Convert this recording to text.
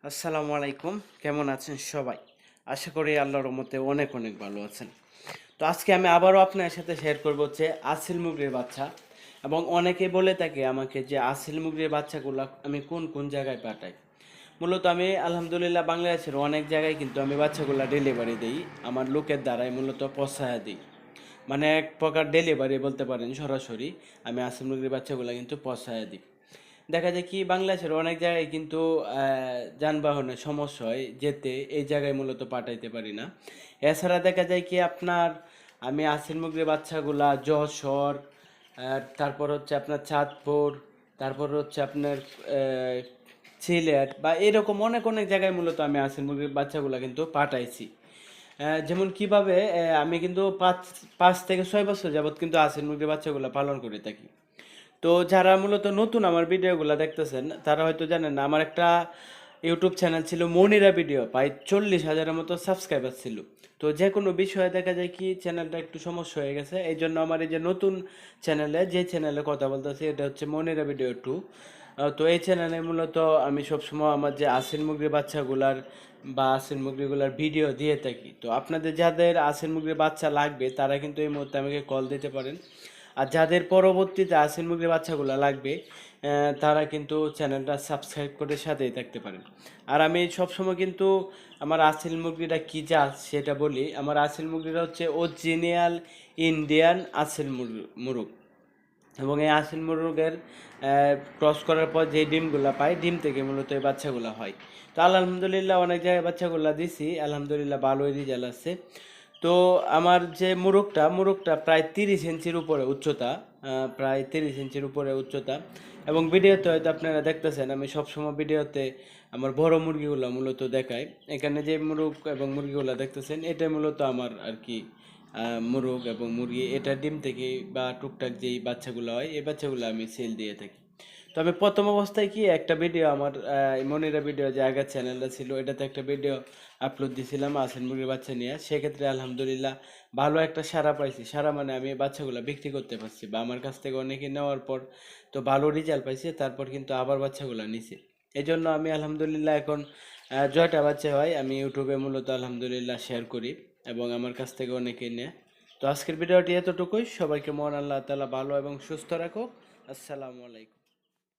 আসসালামু আলাইকুম। কেমন আছেন সবাই? আশা করি আল্লাহর রহমতে অনেক অনেক ভালো আছেন। তো আজকে আমি আবারও আপনার সাথে শেয়ার করব হচ্ছে আসিল মুরগির বাচ্চা, এবং অনেকে বলে থাকে আমাকে যে আসিল মুরগির বাচ্চাগুলো আমি কোন কোন জায়গায় পাঠাই। মূলত আমি আলহামদুলিল্লাহ বাংলাদেশের অনেক জায়গায় কিন্তু আমি বাচ্চাগুলো ডেলিভারি দিই, আমার লোকের দ্বারাই মূলত পৌঁছায় দিই। মানে এক প্রকার ডেলিভারি বলতে পারেন, সরাসরি আমি আসিল মুরগির বাচ্চাগুলো কিন্তু পৌঁছায় দিই। দেখা যায় কি বাংলাদেশের অনেক জায়গায় কিন্তু যানবাহনের সমস্যা হয় যেতে, এই জায়গায় মূলত পাঠাইতে পারি না। এছাড়া দেখা যায় কি আপনার আমি আসিল মুরগির বাচ্চাগুলা যশোর, তারপর হচ্ছে আপনার চাঁদপুর, তারপর হচ্ছে আপনার সিলেট বা এরকম অনেক অনেক জায়গায় মূলত আমি আসিল মুরগির বাচ্চাগুলা কিন্তু পাঠাইছি। যেমন কিভাবে আমি কিন্তু পাঁচ পাঁচ থেকে 6 বছর যাবৎ কিন্তু আসিল মুরগির বাচ্চাগুলা পালন করে থাকি। তো যারা মূলত নতুন আমার ভিডিওগুলো দেখতেছেন তারা হয়তো জানেন না, আমার একটা ইউটিউব চ্যানেল ছিল মনিরা ভিডিও, প্রায় 40,000-এর মতো সাবস্ক্রাইবার ছিল। তো যে কোনো বিষয়ে দেখা যায় কি চ্যানেলটা একটু সমস্যা হয়ে গেছে, এই জন্য আমার এই যে নতুন চ্যানেলে যে চ্যানেলে কথা বলতেছি এটা হচ্ছে মনিরা ভিডিও 2। তো এই চ্যানেলে মূলত আমি সবসময় আমার যে আসিল মুরগির বাচ্চাগুলার বা আসিল মুরগিগুলার ভিডিও দিয়ে থাকি। তো আপনাদের যাদের আসিল মুরগির বাচ্চা লাগবে তারা কিন্তু এই মুহূর্তে আমাকে কল দিতে পারেন। আর যাদের পরবর্তীতে আসিল মুরগির বাচ্চাগুলো লাগবে তারা কিন্তু চ্যানেলটা সাবস্ক্রাইব করে সাথেই থাকতে পারেন। আর আমি সবসময় কিন্তু আমার আসিল মুরগিটা কী জাত সেটা বলি। আমার আসিল মুরগিটা হচ্ছে অরিজিনাল ইন্ডিয়ান আসিল মুরগ, এবং এই আসিল মুরগের ক্রস করার পর যে ডিমগুলো পাই, ডিম থেকে মূলত এই বাচ্চাগুলো হয়। তো আলহামদুলিল্লাহ অনেক জায়গায় বাচ্চাগুলো দিছি, আলহামদুলিল্লাহ ভালোই রেজাল্ট আছে। তো আমার যে মুরগটা প্রায় 30 ইঞ্চির উপরে উচ্চতা, প্রায় 30 ইঞ্চির উপরে উচ্চতা। এবং ভিডিওতে হয়তো আপনারা দেখতেছেন আমি সবসময় ভিডিওতে আমার বড় মুরগিগুলো মূলত দেখাই। এখানে যে মুরগ এবং মুরগিগুলো দেখতেছেন এটা মূলত আমার আর কি মোরগ এবং মুরগি, এটা ডিম থেকে বা টুকটাক যেই বাচ্চাগুলো হয় এই বাচ্চাগুলো আমি সেল দিয়ে থাকি। তো আমি প্রথম অবস্থায় কি একটা ভিডিও আমার মনিরা ভিডিও যে আগের চ্যানেলটা ছিল এটাতে একটা ভিডিও আপলোড দিয়েছিলাম আসিল মুরগির বাচ্চা নিয়ে। সেক্ষেত্রে আলহামদুলিল্লাহ ভালো একটা সাড়া পাইছি। সাড়া মানে আমি বাচ্চাগুলো বিক্রি করতে পারছি বা আমার কাছ থেকে অনেকে নেওয়ার পর তো ভালো রেজাল্ট পাইছে, তারপর কিন্তু আবার বাচ্চাগুলো নিছে। এই জন্য আমি আলহামদুলিল্লাহ এখন জয়টা বাচ্চা হয় আমি ইউটিউবে মূলত আলহামদুলিল্লাহ শেয়ার করি, এবং আমার কাছ থেকে অনেকেই নেয়। তো আজকের ভিডিওটি এতটুকুই। সবাইকে মহান আল্লাহ তাআলা ভালো এবং সুস্থ রাখুক। আসসালামু আলাইকুম।